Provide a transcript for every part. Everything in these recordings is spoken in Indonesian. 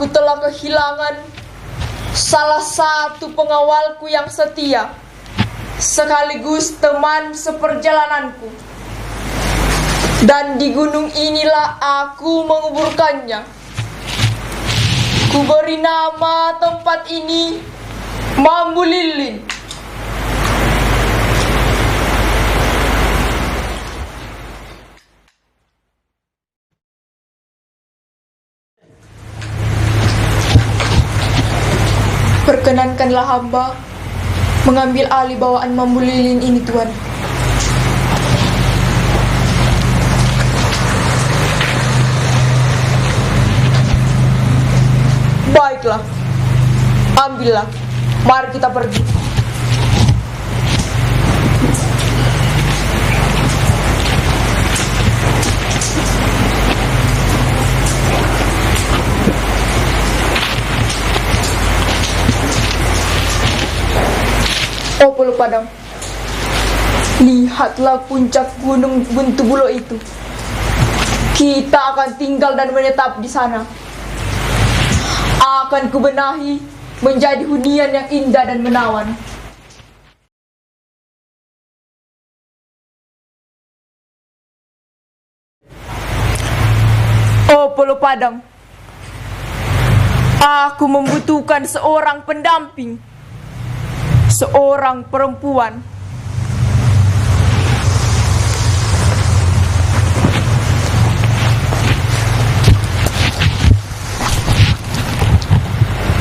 Aku telah kehilangan salah satu pengawalku yang setia, sekaligus teman seperjalananku. Dan di gunung inilah aku menguburkannya. Ku beri nama tempat ini Mambu Lilin. Perkenankanlah hamba mengambil alih bawaan Mambu Lilin ini, Tuan. Baiklah, ambillah. Mari kita pergi. Oh Pulau Padang, lihatlah puncak gunung Buntubulo itu. Kita akan tinggal dan menetap di sana. Akan kubenahi menjadi hunian yang indah dan menawan. Oh Pulau Padang, aku membutuhkan seorang pendamping, seorang perempuan.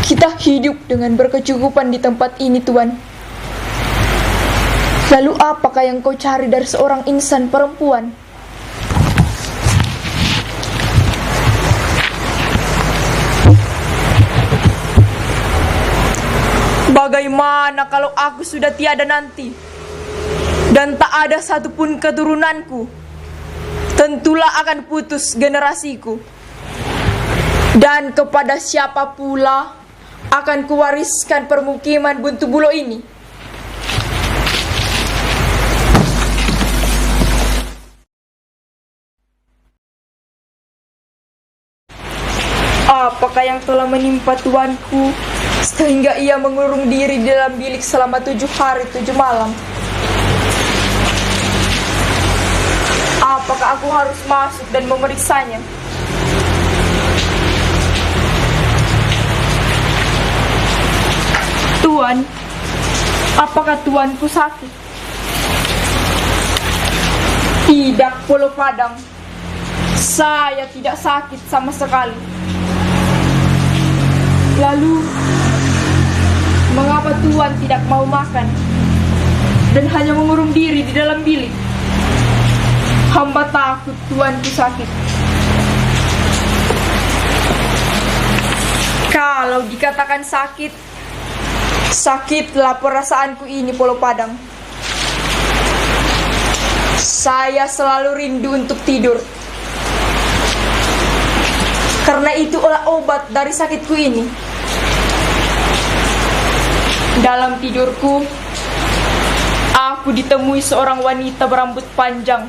Kita hidup dengan berkecukupan di tempat ini, Tuan. Lalu apakah yang kau cari dari seorang insan perempuan? Bagaimana kalau aku sudah tiada nanti dan tak ada satupun keturunanku? Tentulah akan putus generasiku. Dan kepada siapa pula akan kuwariskan permukiman Buntubulo ini? Apakah yang telah menimpa tuanku sehingga ia mengurung diri di dalam bilik selama 7 hari 7 malam? Apakah aku harus masuk dan memeriksanya? Tuan, apakah tuanku sakit? Tidak, Pulau Padang. Saya tidak sakit sama sekali. Lalu, mengapa Tuan tidak mau makan dan hanya mengurung diri di dalam bilik? Hamba takut tuanku sakit. Kalau dikatakan sakit, sakitlah perasaanku ini, Pulau Padang. Saya selalu rindu untuk tidur. Karena itu adalah obat dari sakitku ini. Dalam tidurku, aku ditemui seorang wanita berambut panjang,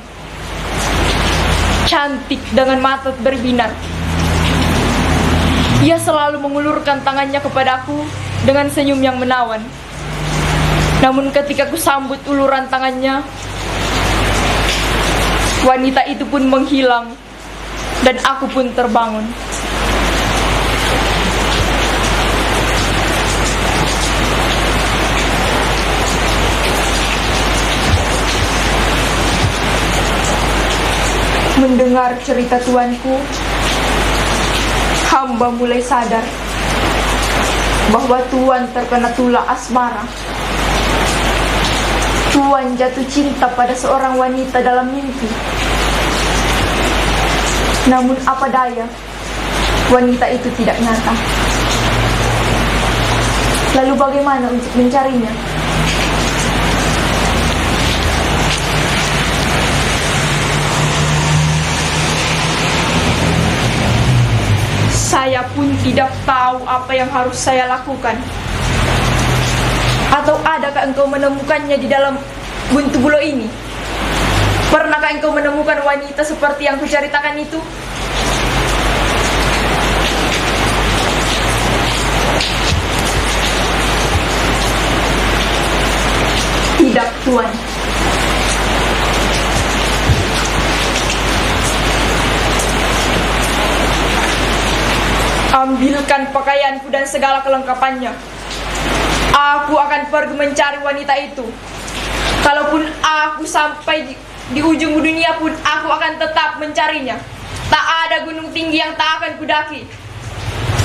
cantik dengan mata berbinar. Ia selalu mengulurkan tangannya kepadaku dengan senyum yang menawan. Namun ketika ku sambut uluran tangannya, wanita itu pun menghilang dan aku pun terbangun. Mendengar cerita tuanku, hamba mulai sadar bahwa Tuan terkena tula asmara. Tuan jatuh cinta pada seorang wanita dalam mimpi. Namun apa daya, wanita itu tidak nyata. Lalu bagaimana untuk mencarinya? Saya pun tidak tahu apa yang harus saya lakukan. Atau adakah engkau menemukannya di dalam Buntubulo ini? Pernahkah engkau menemukan wanita seperti yang kuceritakan itu? Tuan. Ambilkan pakaianku dan segala kelengkapannya. Aku akan pergi mencari wanita itu. Kalaupun aku sampai di ujung dunia pun, aku akan tetap mencarinya. Tak ada gunung tinggi yang tak akan kudaki.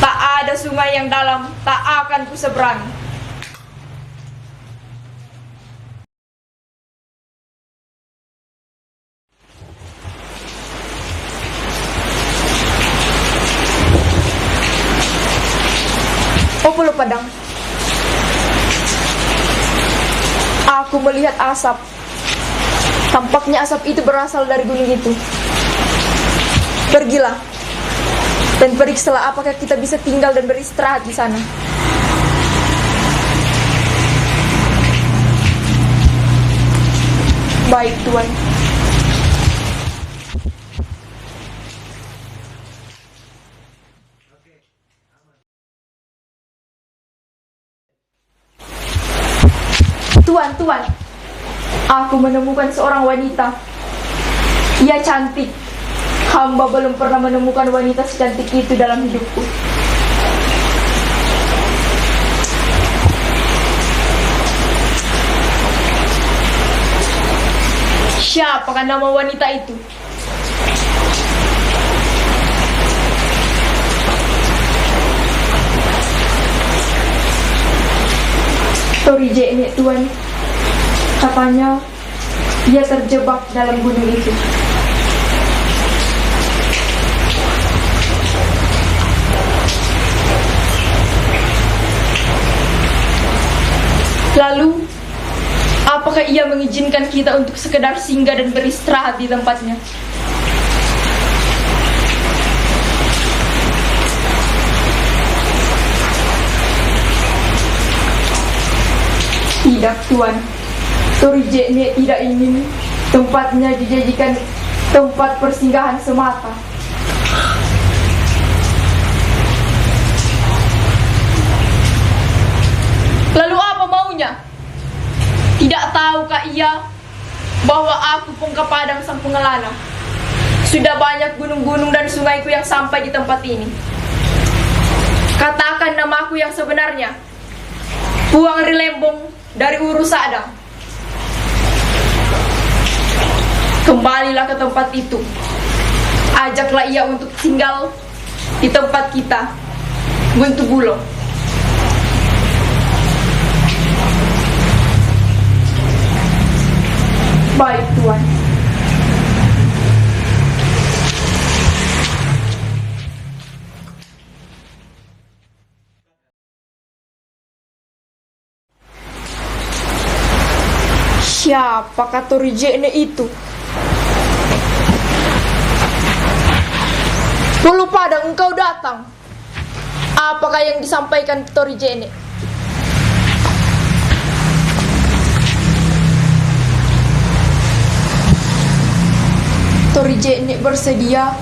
Tak ada sungai yang dalam tak akan kuseberangi. Oh Pulau Padang, aku melihat asap. Tampaknya asap itu berasal dari gunung itu. Pergilah dan periksalah apakah kita bisa tinggal dan beristirahat di sana. Baik, Tuan. Tuan, aku menemukan seorang wanita. Ia cantik. Hamba belum pernah menemukan wanita secantik itu dalam hidupku. Siapakah nama wanita itu? Torijene, Tuan. Katanya dia terjebak dalam gunung itu. Lalu, apakah ia mengizinkan kita untuk sekedar singgah dan beristirahat di tempatnya? Tidak, Tuan. Torijene tidak ingin tempatnya dijadikan tempat persinggahan semata. Lalu apa maunya? Tidak tahukah ia bahwa aku Pongka Padang sang pengelana? Sudah banyak gunung-gunung dan sungaiku yang sampai di tempat ini. Katakan namaku yang sebenarnya. Puang Rilembong dari Uru Sadang. Kembalilah ke tempat itu. Ajaklah ia untuk tinggal di tempat kita, Guntu Bulo. Baik, Tuan. Siapakah Torijene itu? Pulau Padang, engkau datang. Apakah yang disampaikan Torijene? Torijene bersedia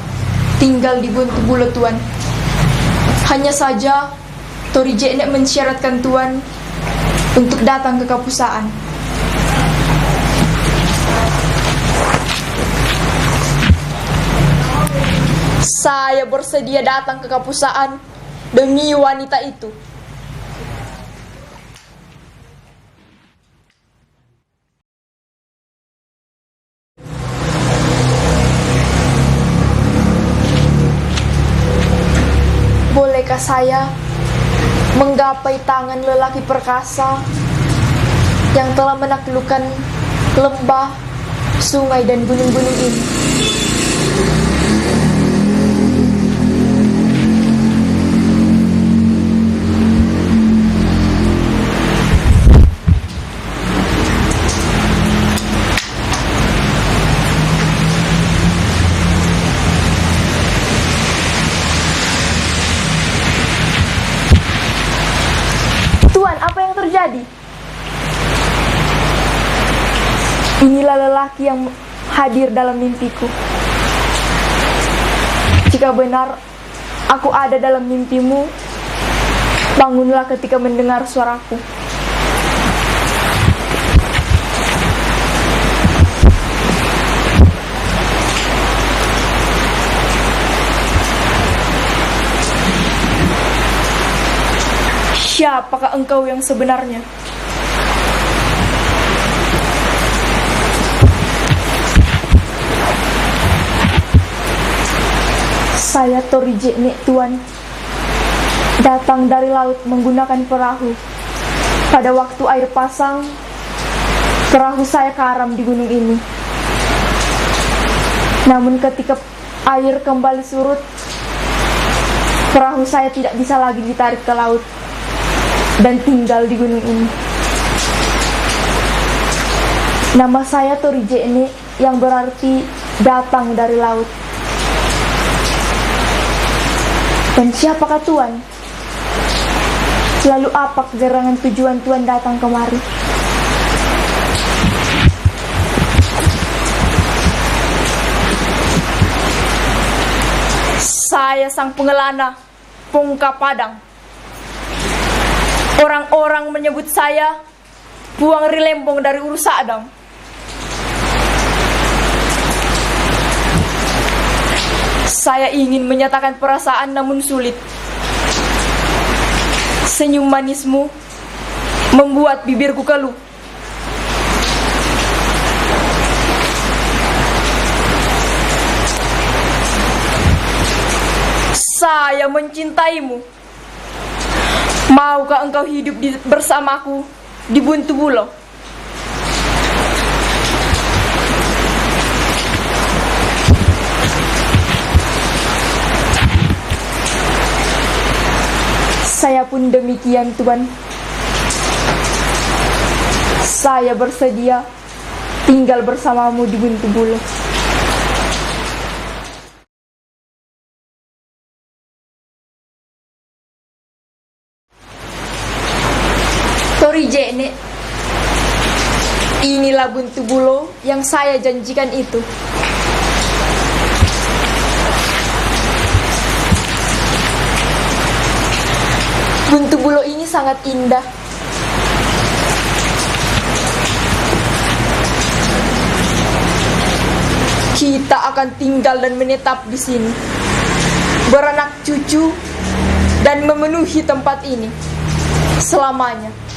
tinggal di Guntu Bulo, Tuan. Hanya saja Torijene mensyaratkan Tuan untuk datang ke Kapusaan. Saya bersedia datang ke Kapusaan demi wanita itu. Bolehkah saya menggapai tangan lelaki perkasa yang telah menaklukkan lembah, sungai, dan gunung-gunung ini? Inilah lelaki yang hadir dalam mimpiku. Jika benar aku ada dalam mimpimu, bangunlah ketika mendengar suaraku. Siapakah engkau yang sebenarnya? Saya Torijene, Tuan. Datang dari laut menggunakan perahu. Pada waktu air pasang, perahu saya karam di gunung ini. Namun ketika air kembali surut, perahu saya tidak bisa lagi ditarik ke laut dan tinggal di gunung ini. Nama saya Torijene, yang berarti datang dari laut. Dan siapakah Tuan? Lalu apa gerangan tujuan Tuan datang kemari? Saya sang pengelana Pongka Padang. Orang-orang menyebut saya Puang Rilembong dari Urusadang. Saya ingin menyatakan perasaan namun sulit. Senyum manismu membuat bibirku keluh. Saya mencintaimu. Maukah engkau hidup bersamaku di Buntu Bulo? Saya pun demikian, Tuan. Saya bersedia tinggal bersamamu di Buntu Bulo. Torijene, inilah Buntu Bulo yang saya janjikan itu. Buntu Bulo ini sangat indah. Kita akan tinggal dan menetap di sini, beranak cucu, dan memenuhi tempat ini selamanya.